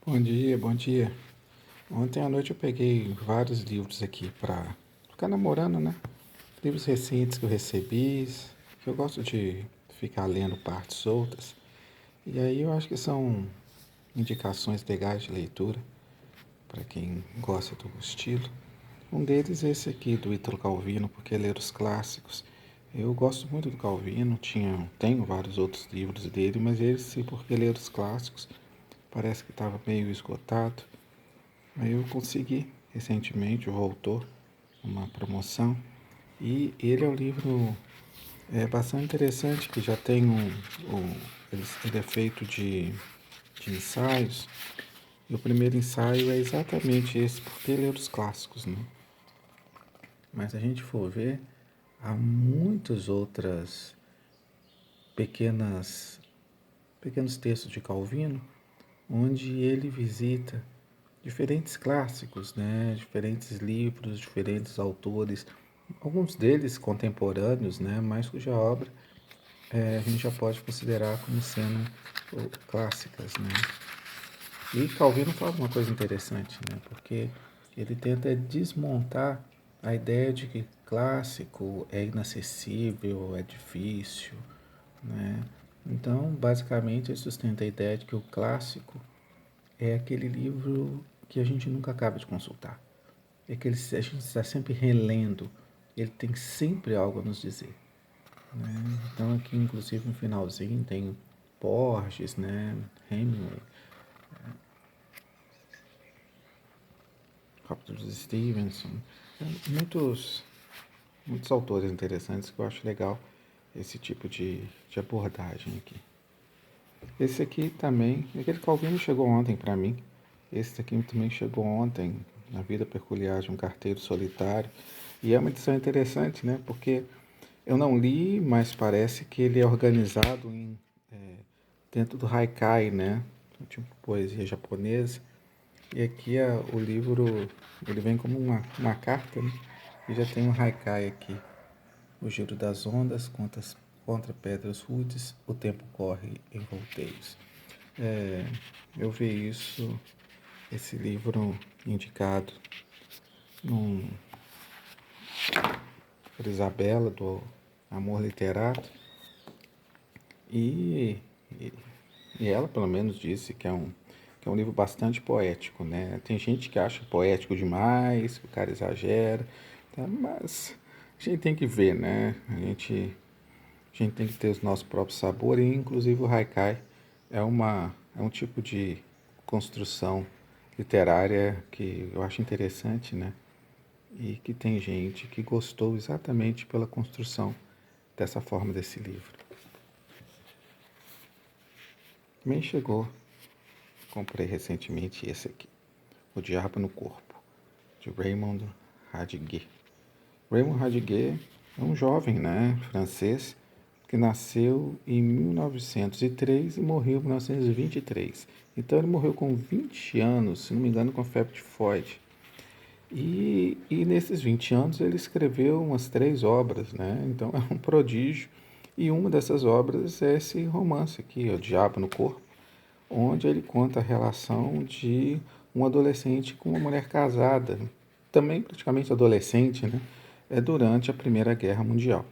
Bom dia, bom dia. Ontem à noite eu peguei vários livros aqui para ficar namorando, né? Livros recentes que eu recebi, que eu gosto de ficar lendo partes soltas. E aí eu acho que são indicações legais de leitura para quem gosta do estilo. Um deles é esse aqui do Ítalo Calvino, porque ler os clássicos. Eu gosto muito do Calvino, tenho vários outros livros dele, mas esse, porque ler os clássicos, parece que estava meio esgotado. Aí eu consegui recentemente, voltou uma promoção e ele é um livro bastante interessante que já tem ele é feito de ensaios e o primeiro ensaio é exatamente esse, porque ele é dos clássicos, né? Mas se a gente for ver, há muitas outras pequenas, pequenos textos de Calvino onde ele visita diferentes clássicos, né? Diferentes livros, diferentes autores, alguns deles contemporâneos, né? Mas cuja obra a gente já pode considerar como sendo clássicas, né? E Calvino fala uma coisa interessante, né? Porque ele tenta desmontar a ideia de que clássico é inacessível, é difícil, né? Então, basicamente, ele sustenta a ideia de que o clássico é aquele livro que a gente nunca acaba de consultar. É que a gente está sempre relendo. Ele tem sempre algo a nos dizer. Né? Então aqui, inclusive, no finalzinho tem Borges, né? Hemingway, Robert Stevenson, muitos, muitos autores interessantes que eu acho legal esse tipo de abordagem aqui. Esse aqui também, aquele Calvino chegou ontem para mim. Esse aqui também chegou ontem, Na Vida Peculiar de um Carteiro Solitário. E é uma edição interessante, né? Porque eu não li, mas parece que ele é organizado dentro do haikai, né? Tipo poesia japonesa. E aqui o livro, ele vem como uma carta, né? E já tem um haikai aqui. O giro das ondas contra pedras rudes, o tempo corre em volteios. Eu vi esse livro indicado num, por Isabela, do Amor Literato, e, e, e ela pelo menos disse que é um livro bastante poético, né? Tem gente que acha poético demais, que o cara exagera, tá? Mas a gente tem que ver, né? A gente tem que ter os nossos próprios sabores, e inclusive o haikai é um tipo de construção literária que eu acho interessante, né? E que tem gente que gostou exatamente pela construção dessa forma desse livro. Também chegou, comprei recentemente esse aqui, O Diabo no Corpo, de Raymond Radiguet. Raymond Radiguet é um jovem, né, francês, que nasceu em 1903 e morreu em 1923. Então ele morreu com 20 anos, se não me engano, com febre tifoide. E nesses 20 anos ele escreveu umas 3 obras, né? Então é um prodígio. E uma dessas obras é esse romance aqui, O Diabo no Corpo, onde ele conta a relação de um adolescente com uma mulher casada, também praticamente adolescente, né? É durante a Primeira Guerra Mundial.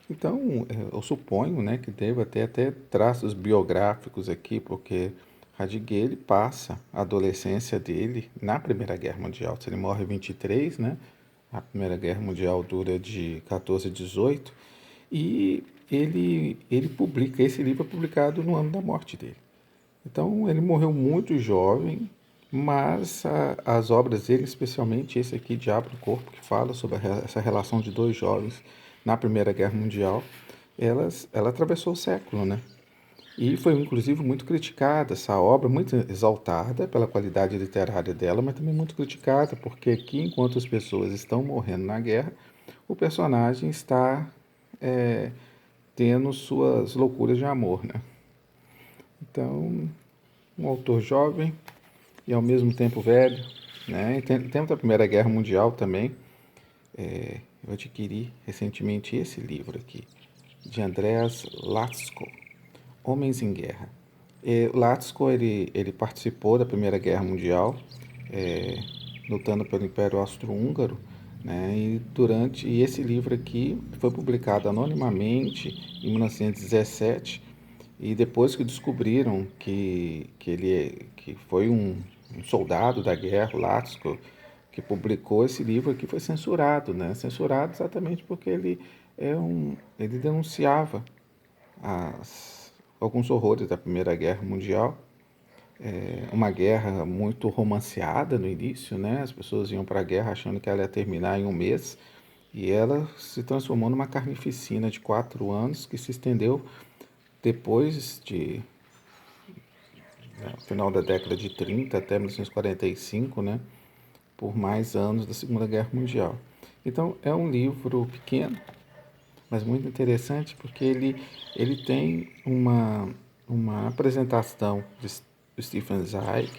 Então, eu suponho, né, que deva ter até traços biográficos aqui, porque Radiguet ele passa a adolescência dele na Primeira Guerra Mundial. Se ele morre em 23, né, a Primeira Guerra Mundial dura de 14 a 18, e ele publica, esse livro é publicado no ano da morte dele. Então, ele morreu muito jovem, mas as obras dele, especialmente esse aqui, Diabo no Corpo, que fala sobre essa relação de dois jovens na Primeira Guerra Mundial, ela atravessou o século, né? E foi, inclusive, muito criticada essa obra, muito exaltada pela qualidade literária dela, mas também muito criticada, porque aqui, enquanto as pessoas estão morrendo na guerra, o personagem está é, tendo suas loucuras de amor, né? Então, um autor jovem e ao mesmo tempo velho, né? Em tempo da Primeira Guerra Mundial também, eu adquiri recentemente esse livro aqui, de Andreas Latzko, Homens em Guerra. O Latsko, ele participou da Primeira Guerra Mundial, lutando pelo Império Austro-Húngaro, né? E esse livro aqui foi publicado anonimamente em 1917, e depois que descobriram que foi um soldado da guerra, o Latsko, que publicou esse livro aqui, foi censurado, né? Censurado exatamente porque ele denunciava alguns horrores da Primeira Guerra Mundial. Uma guerra muito romanceada no início, né? As pessoas iam para a guerra achando que ela ia terminar em um mês, e ela se transformou numa carnificina de 4 anos que se estendeu depois no final da década de 30 até 1945, né? Por mais anos da Segunda Guerra Mundial. Então é um livro pequeno, mas muito interessante, porque ele tem uma apresentação de Stefan Zweig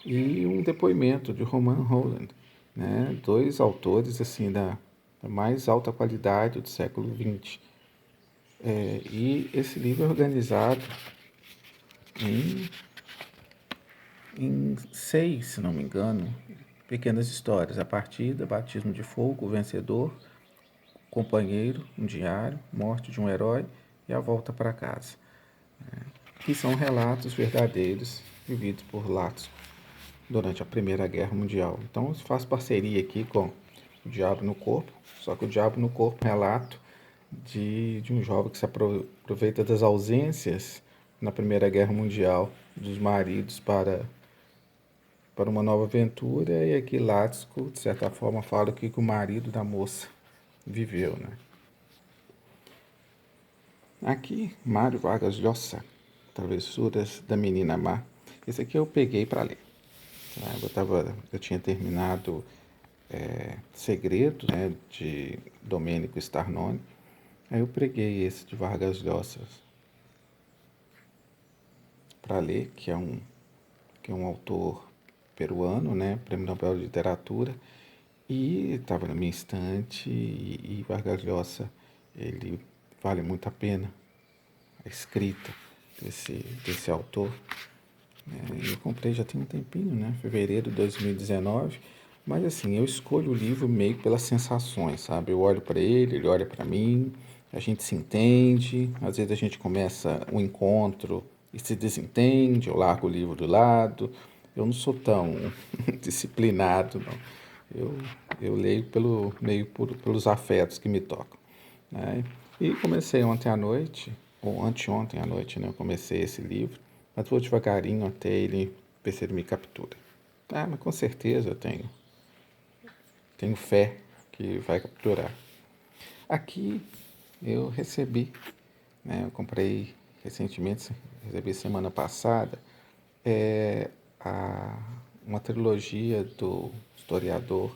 e um depoimento de Roman Holland, né? Dois autores assim da mais alta qualidade do século XX. E esse livro é organizado em, em 6, se não me engano, pequenas histórias: a partida, batismo de fogo, o vencedor, companheiro, um diário, morte de um herói e a volta para casa, que são relatos verdadeiros vividos por Latsko durante a Primeira Guerra Mundial. Então, faz parceria aqui com O Diabo no Corpo, só que O Diabo no Corpo é um relato de um jovem que se aproveita das ausências na Primeira Guerra Mundial dos maridos para uma nova aventura, e aqui Latsko, de certa forma, fala que o marido da moça viveu, né? Aqui, Mário Vargas Llosa, Travessuras da Menina Má. Esse aqui eu peguei para ler. Eu tinha terminado Segredo, né, de Domênico Starnone. Aí eu peguei esse de Vargas Llosa para ler, que é um autor peruano, né, Prêmio Nobel de Literatura, e estava na minha estante, e Vargas Llosa, ele vale muito a pena a escrita desse autor. Eu comprei já tem um tempinho, né? Fevereiro de 2019. Mas assim, eu escolho o livro meio pelas sensações, sabe? Eu olho para ele olha para mim, a gente se entende. Às vezes a gente começa um encontro e se desentende, eu largo o livro do lado. Eu não sou tão disciplinado, não. Eu, eu leio pelos afetos que me tocam, né? E comecei ontem à noite, ou anteontem à noite, né? Eu comecei esse livro, mas vou devagarinho até ele ver se ele me captura. Ah, mas com certeza eu tenho fé que vai capturar. Aqui eu recebi, né? Eu comprei recentemente, recebi semana passada, é, a, uma trilogia do historiador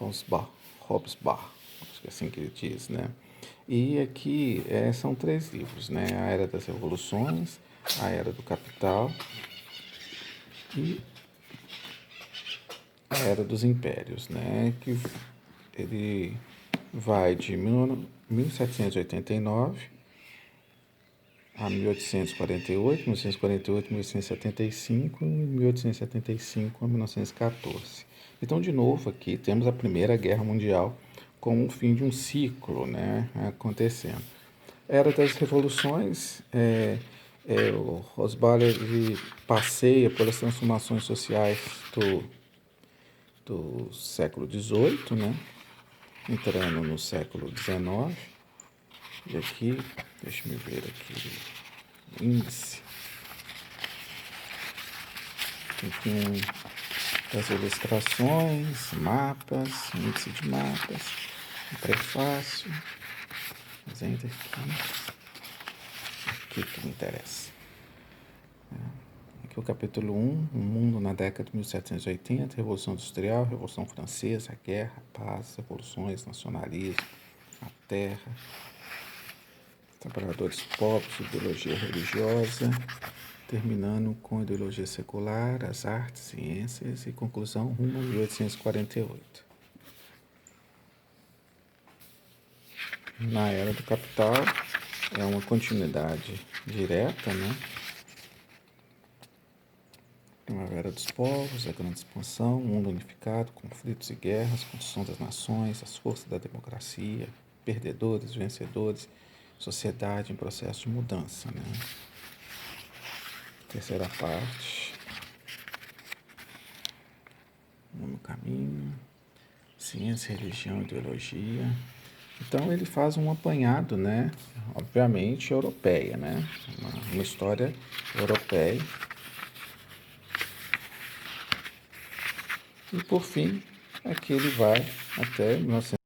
Hobsbawm, acho que é assim que ele diz, né? E aqui são 3 livros, né? A Era das Revoluções, A Era do Capital e A Era dos Impérios, né? Que ele vai de 1789 a 1848, 1848, 1875 e 1875 a 1914. Então, de novo, aqui temos a Primeira Guerra Mundial como o fim de um ciclo, né, acontecendo. Era das Revoluções, o Rosbacher ele passeia pelas transformações sociais do século XVIII, né, entrando no século XIX. E aqui, deixa eu ver aqui, o índice. Enfim, das ilustrações, mapas, índice de mapas, um prefácio, mas ainda aqui que me interessa. Aqui o capítulo 1, o mundo na década de 1780, Revolução Industrial, Revolução Francesa, Guerra, Paz, Revoluções, Nacionalismo, a Terra, trabalhadores pobres, ideologia religiosa, terminando com ideologia secular, as artes, ciências e conclusão rumo a 1848. Na Era do Capital é uma continuidade direta, né, Primavera dos povos, a grande expansão, mundo unificado, conflitos e guerras, construção das nações, as forças da democracia, perdedores, vencedores, sociedade em processo de mudança, né? Terceira parte, no caminho, ciência, religião, ideologia. Então ele faz um apanhado, né? Obviamente europeia, né? Uma história europeia. E por fim, aqui ele vai até 1900